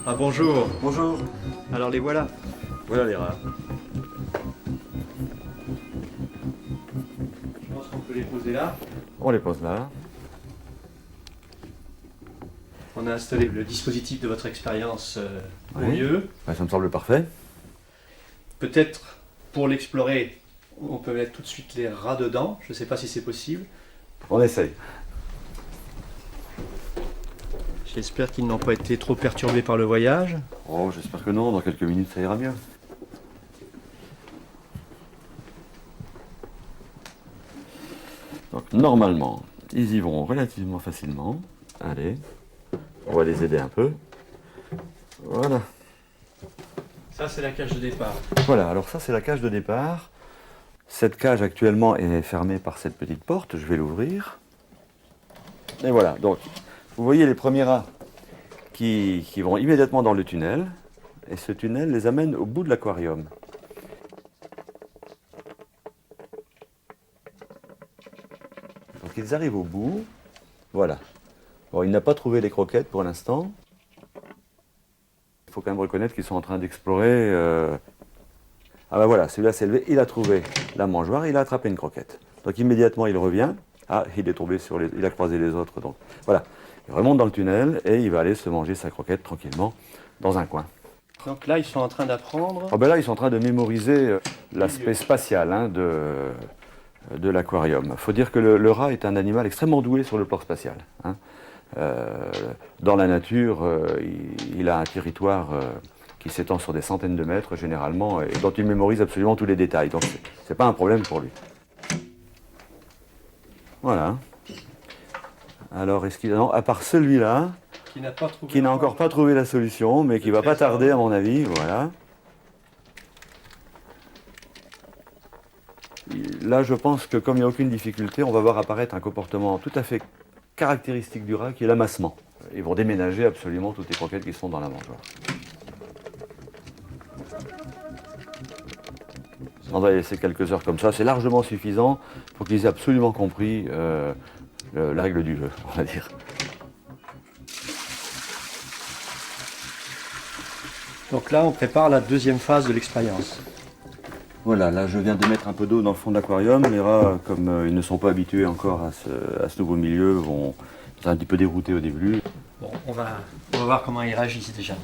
Ah bonjour. Bonjour. Alors les voilà. Voilà les rats. Je pense qu'on peut les poser là. On les pose là. On a installé le dispositif de votre expérience au Oui. mieux. Ça me semble parfait. Peut-être pour l'explorer, on peut mettre tout de suite les rats dedans. Je ne sais pas si c'est possible. On essaye. J'espère qu'ils n'ont pas été trop perturbés par le voyage. Oh, j'espère que non, dans quelques minutes ça ira mieux. Donc normalement, ils y vont relativement facilement. Allez, on va les aider un peu. Voilà. Ça, c'est la cage de départ. Voilà, alors ça c'est la cage de départ. Cette cage actuellement est fermée par cette petite porte, je vais l'ouvrir. Et voilà, donc vous voyez les premiers rats qui vont immédiatement dans le tunnel. Et ce tunnel les amène au bout de l'aquarium. Donc ils arrivent au bout. Voilà. Bon, il n'a pas trouvé les croquettes pour l'instant. Il faut quand même reconnaître qu'ils sont en train d'explorer. Ah ben voilà, celui-là s'est levé, il a trouvé la mangeoire, il a attrapé une croquette. Donc immédiatement il revient. Ah, il est tombé sur il a croisé les autres. Donc voilà. Il remonte dans le tunnel et il va aller se manger sa croquette tranquillement dans un coin. Donc là, ils sont en train d'apprendre. Oh ben là, ils sont en train de mémoriser l'aspect spatial de l'aquarium. Il faut dire que le rat est un animal extrêmement doué sur le plan spatial. Hein. Dans la nature, il a un territoire qui s'étend sur des centaines de mètres généralement et dont il mémorise absolument tous les détails. Donc c'est pas un problème pour lui. Voilà. Alors, est-ce qu'il a... Non, à part celui-là, qui n'a encore pas trouvé la solution, mais qui va pas tarder à mon avis, voilà. Là, je pense que comme il n'y a aucune difficulté, on va voir apparaître un comportement tout à fait caractéristique du rat, qui est l'amassement. Ils vont déménager absolument toutes les croquettes qui sont dans la mangeoire. On va laisser quelques heures comme ça, c'est largement suffisant pour qu'ils aient absolument compris la règle du jeu, on va dire. Donc là, on prépare la deuxième phase de l'expérience. Voilà, là je viens de mettre un peu d'eau dans le fond de l'aquarium. Les rats, comme ils ne sont pas habitués encore à ce nouveau milieu, vont être un petit peu déroutés au début. Bon, on va voir comment ils réagissent déjà.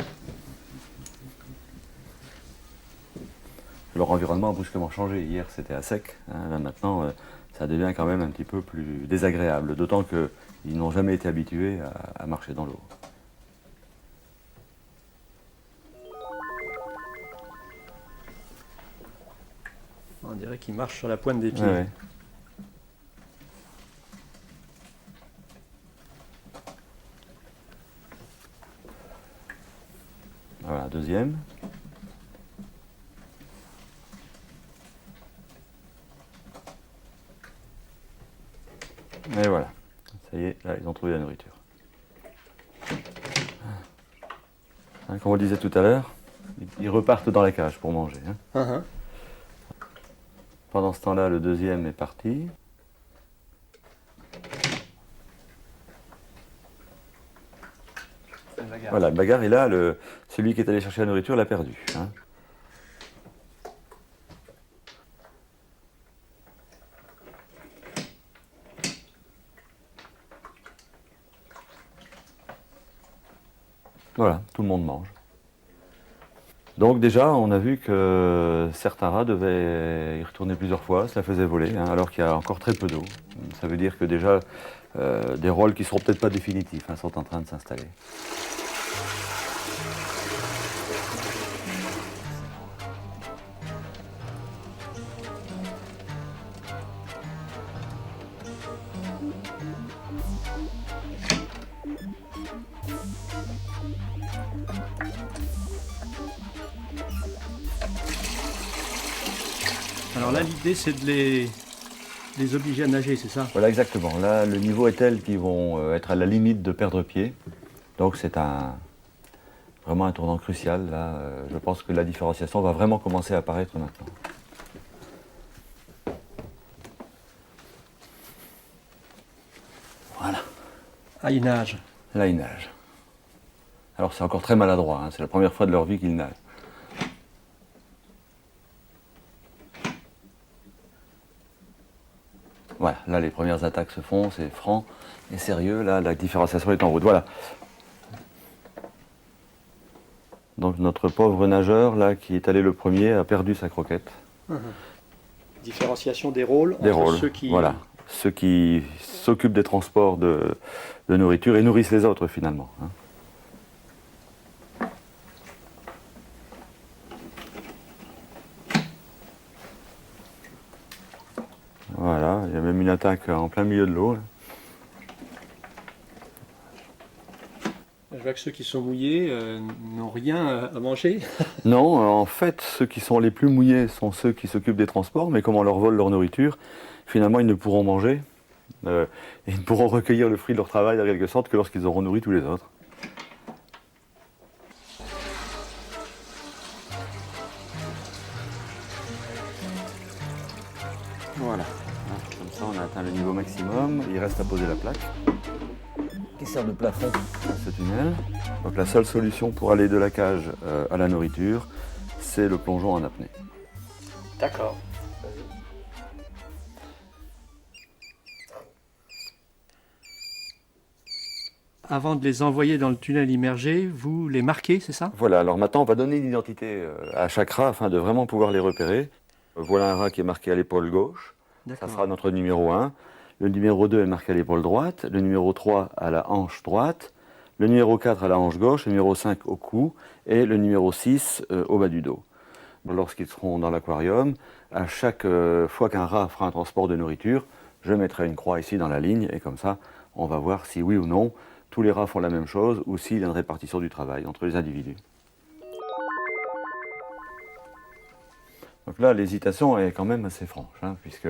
Leur environnement a brusquement changé. Hier c'était à sec, hein. Là maintenant ça devient quand même un petit peu plus désagréable. D'autant qu'ils n'ont jamais été habitués à marcher dans l'eau. On dirait qu'ils marchent sur la pointe des pieds. Ouais, ouais. Voilà, deuxième. Et voilà, ça y est, là ils ont trouvé la nourriture. Hein, comme on le disait tout à l'heure, ils repartent dans la cage pour manger. Hein. Pendant ce temps-là, le deuxième est parti. Voilà, bagarre, et là, celui qui est allé chercher la nourriture l'a perdu. Hein. Voilà, tout le monde mange. Donc déjà, on a vu que certains rats devaient y retourner plusieurs fois, cela faisait voler, hein, alors qu'il y a encore très peu d'eau. Ça veut dire que déjà, des rôles qui ne seront peut-être pas définitifs sont en train de s'installer. Alors là, l'idée, c'est de les obliger à nager, c'est ça? Voilà, exactement. Là, le niveau est tel qu'ils vont être à la limite de perdre pied. Donc c'est vraiment un tournant crucial. Là, je pense que la différenciation va vraiment commencer à apparaître maintenant. Voilà. Ah, ils nagent. Là, ils nagent. Alors c'est encore très maladroit, hein. C'est la première fois de leur vie qu'ils nagent. Voilà, là les premières attaques se font, c'est franc et sérieux, là la différenciation est en route. Voilà. Donc notre pauvre nageur, là, qui est allé le premier, a perdu sa croquette. Différenciation des rôles Des entre rôles, ceux qui... voilà. Ceux qui s'occupent des transports de nourriture et nourrissent les autres finalement, hein. Voilà, il y a même une attaque en plein milieu de l'eau. Je vois que ceux qui sont mouillés n'ont rien à manger. Non, en fait, ceux qui sont les plus mouillés sont ceux qui s'occupent des transports, mais comme on leur vole leur nourriture, finalement ils ne pourront manger et ils ne pourront recueillir le fruit de leur travail en quelque sorte que lorsqu'ils auront nourri tous les autres. Voilà, comme ça on a atteint le niveau maximum, il reste à poser la plaque qui sert de plafond à ce tunnel. Donc la seule solution pour aller de la cage à la nourriture, c'est le plongeon en apnée. D'accord. Avant de les envoyer dans le tunnel immergé, vous les marquez, c'est ça? Voilà, alors maintenant on va donner une identité à chaque rat afin de vraiment pouvoir les repérer. Voilà un rat qui est marqué à l'épaule gauche, ça sera notre numéro 1. Le numéro 2 est marqué à l'épaule droite, le numéro 3 à la hanche droite, le numéro 4 à la hanche gauche, le numéro 5 au cou et le numéro 6 au bas du dos. Lorsqu'ils seront dans l'aquarium, à chaque fois qu'un rat fera un transport de nourriture, je mettrai une croix ici dans la ligne et comme ça on va voir si oui ou non tous les rats font la même chose ou s'il y a une répartition du travail entre les individus. Donc là, l'hésitation est quand même assez franche, hein, puisque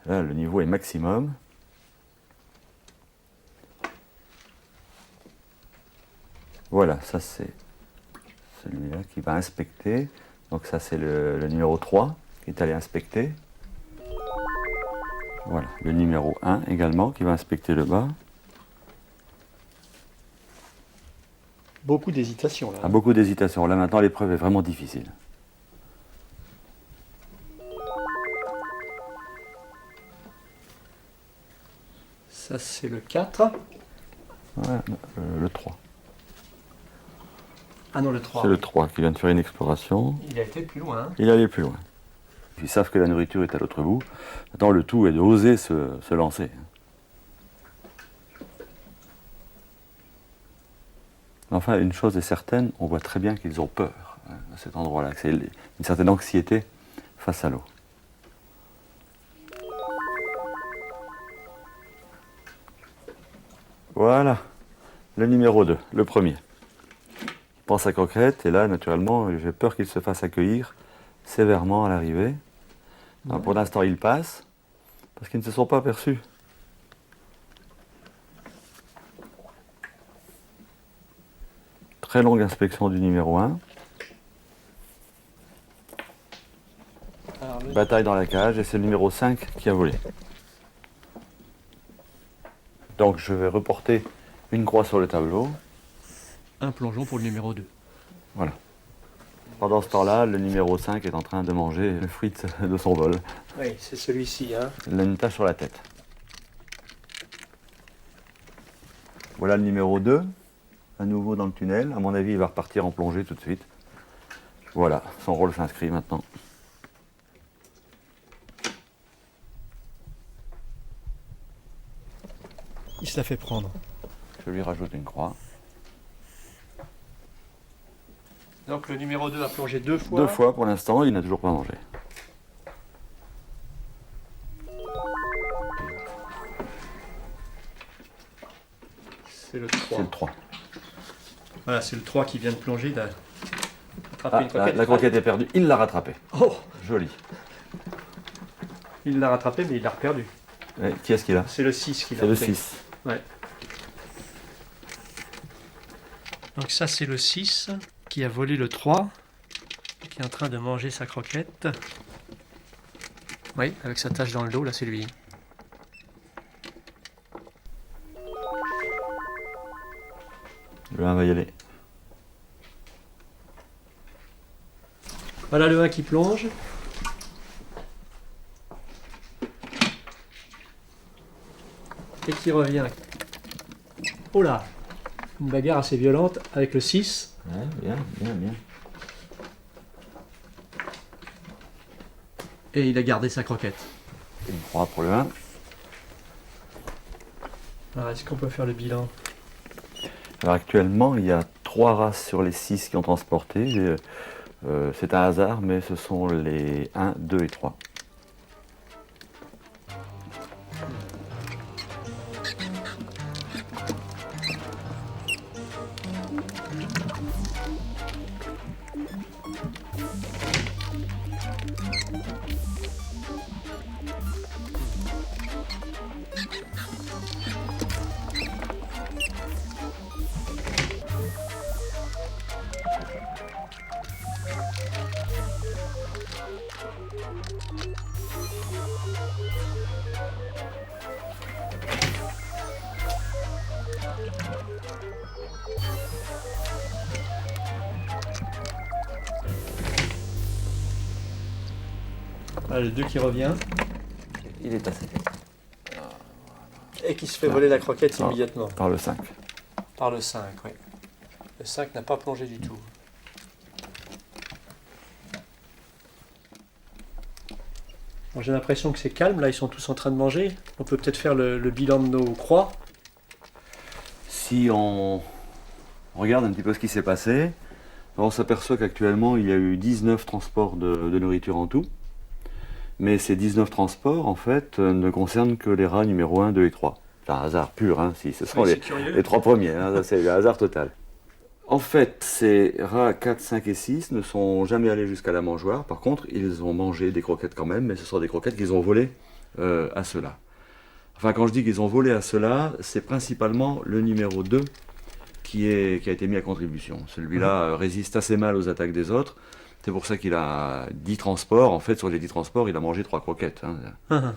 là, le niveau est maximum. Voilà, ça c'est celui-là qui va inspecter. Donc ça c'est le numéro 3 qui est allé inspecter. Voilà, le numéro 1 également qui va inspecter le bas. Beaucoup d'hésitation là. Ah, beaucoup d'hésitation. Là maintenant l'épreuve est vraiment difficile. Ça c'est le 4. Voilà, le 3. Ah non, le 3. C'est le 3 qui vient de faire une exploration. Il a été plus loin. Hein. Il allait plus loin. Ils savent que la nourriture est à l'autre bout. Maintenant le tout est d'oser se lancer. Enfin, une chose est certaine, on voit très bien qu'ils ont peur à cet endroit-là. C'est une certaine anxiété face à l'eau. Voilà, le numéro 2, le premier. Il prend sa croquette et là, naturellement, j'ai peur qu'il se fasse accueillir sévèrement à l'arrivée. Ouais. Pour l'instant, il passe parce qu'ils ne se sont pas aperçus. Très longue inspection du numéro 1. Bataille dans la cage et c'est le numéro 5 qui a volé. Donc je vais reporter une croix sur le tableau. Un plongeon pour le numéro 2. Voilà. Pendant ce temps-là, le numéro 5 est en train de manger le fruit de son vol. Oui, c'est celui-ci. Hein. Il a une tache sur la tête. Voilà le numéro 2. À nouveau dans le tunnel. À mon avis, il va repartir en plongée tout de suite. Voilà, son rôle s'inscrit maintenant. Il se la fait prendre. Je lui rajoute une croix. Donc le numéro 2 a plongé 2 fois. 2 fois pour l'instant, il n'a toujours pas mangé. C'est le 3. C'est le 3. Voilà, c'est le 3 qui vient de plonger. Il a attrapé une croquette. La croquette est perdue, il l'a rattrapée. Oh, Joli. Il l'a rattrapé, mais il l'a reperdu. Et qui est-ce qu'il a? C'est le 6 qui l'a C'est le pris. 6. Ouais. Donc ça, c'est le 6 qui a volé le 3, qui est en train de manger sa croquette. Oui, avec sa tache dans le dos, là, c'est lui. Le 1 va y aller. Voilà le 1 qui plonge. Et qui revient. Oh là! Une bagarre assez violente avec le 6. Ouais, bien, bien, bien. Et il a gardé sa croquette. Et le 3 pour le 1. Alors, est-ce qu'on peut faire le bilan? Alors actuellement, il y a 3 races sur les 6 qui ont transporté. C'est un hasard, mais ce sont les 1, 2 et 3. Voilà le 2 qui revient. Il est passé Et qui se fait voler la croquette Ah. immédiatement. par le 5. Par le 5, oui. Le 5 n'a pas plongé du tout. Bon, j'ai l'impression que c'est calme, là ils sont tous en train de manger. On peut peut-être faire le bilan de nos croix. Si on regarde un petit peu ce qui s'est passé, on s'aperçoit qu'actuellement il y a eu 19 transports de nourriture en tout. Mais ces 19 transports, en fait, ne concernent que les rats numéro 1, 2 et 3. C'est un hasard pur, hein, si ce sont Oui, les, c'est curieux. les 3 premiers, hein, ça, c'est le hasard total. En fait, ces rats 4, 5 et 6 ne sont jamais allés jusqu'à la mangeoire. Par contre, ils ont mangé des croquettes quand même, mais ce sont des croquettes qu'ils ont volées à ceux-là. Enfin, quand je dis qu'ils ont volé à ceux-là, c'est principalement le numéro 2 qui a été mis à contribution. Celui-là résiste assez mal aux attaques des autres. C'est pour ça qu'il a 10 transports. En fait, sur les 10 transports, il a mangé 3 croquettes. Hein.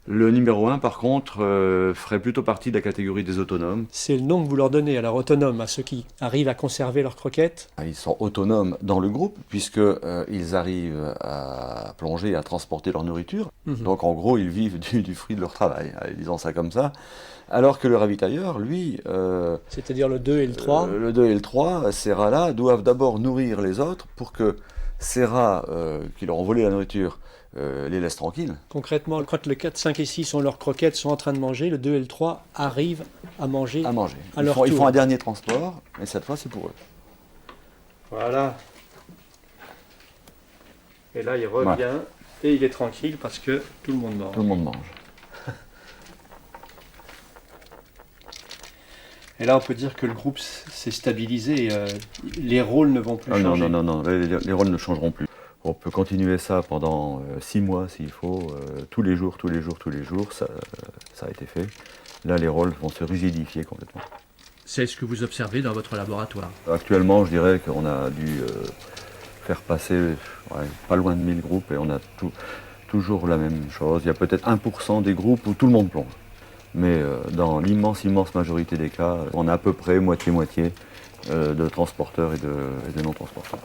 Le numéro 1, par contre, ferait plutôt partie de la catégorie des autonomes. C'est le nom que vous leur donnez, alors autonome, à ceux qui arrivent à conserver leurs croquettes. Ils sont autonomes dans le groupe, puisqu'ils arrivent à plonger et à transporter leur nourriture. Donc, en gros, ils vivent du fruit de leur travail, disons ça comme ça. Alors que le ravitailleur, lui... C'est-à-dire le 2 et le 3. Le 2 et le 3, ces rats-là doivent d'abord nourrir les autres pour que ces rats qui leur ont volé la nourriture les laissent tranquilles. Concrètement, quand le 4, 5 et 6 ont leurs croquettes, sont en train de manger, le 2 et le 3 arrivent à manger. À manger. À leur Ils tour. font un dernier transport, et cette fois, c'est pour eux. Voilà. Et là, il revient et il est tranquille parce que tout le monde mange. Tout le monde mange. Et là, on peut dire que le groupe s'est stabilisé. Les rôles ne vont plus Ah, changer. non, les rôles ne changeront plus. On peut continuer ça pendant 6 mois s'il faut, tous les jours, ça a été fait. Là, les rôles vont se rigidifier complètement. C'est ce que vous observez dans votre laboratoire. Actuellement, je dirais qu'on a dû faire passer pas loin de 1000 groupes et on a toujours la même chose. Il y a peut-être 1% des groupes où tout le monde plonge. Mais dans l'immense majorité des cas, on a à peu près moitié-moitié de transporteurs et de non-transporteurs.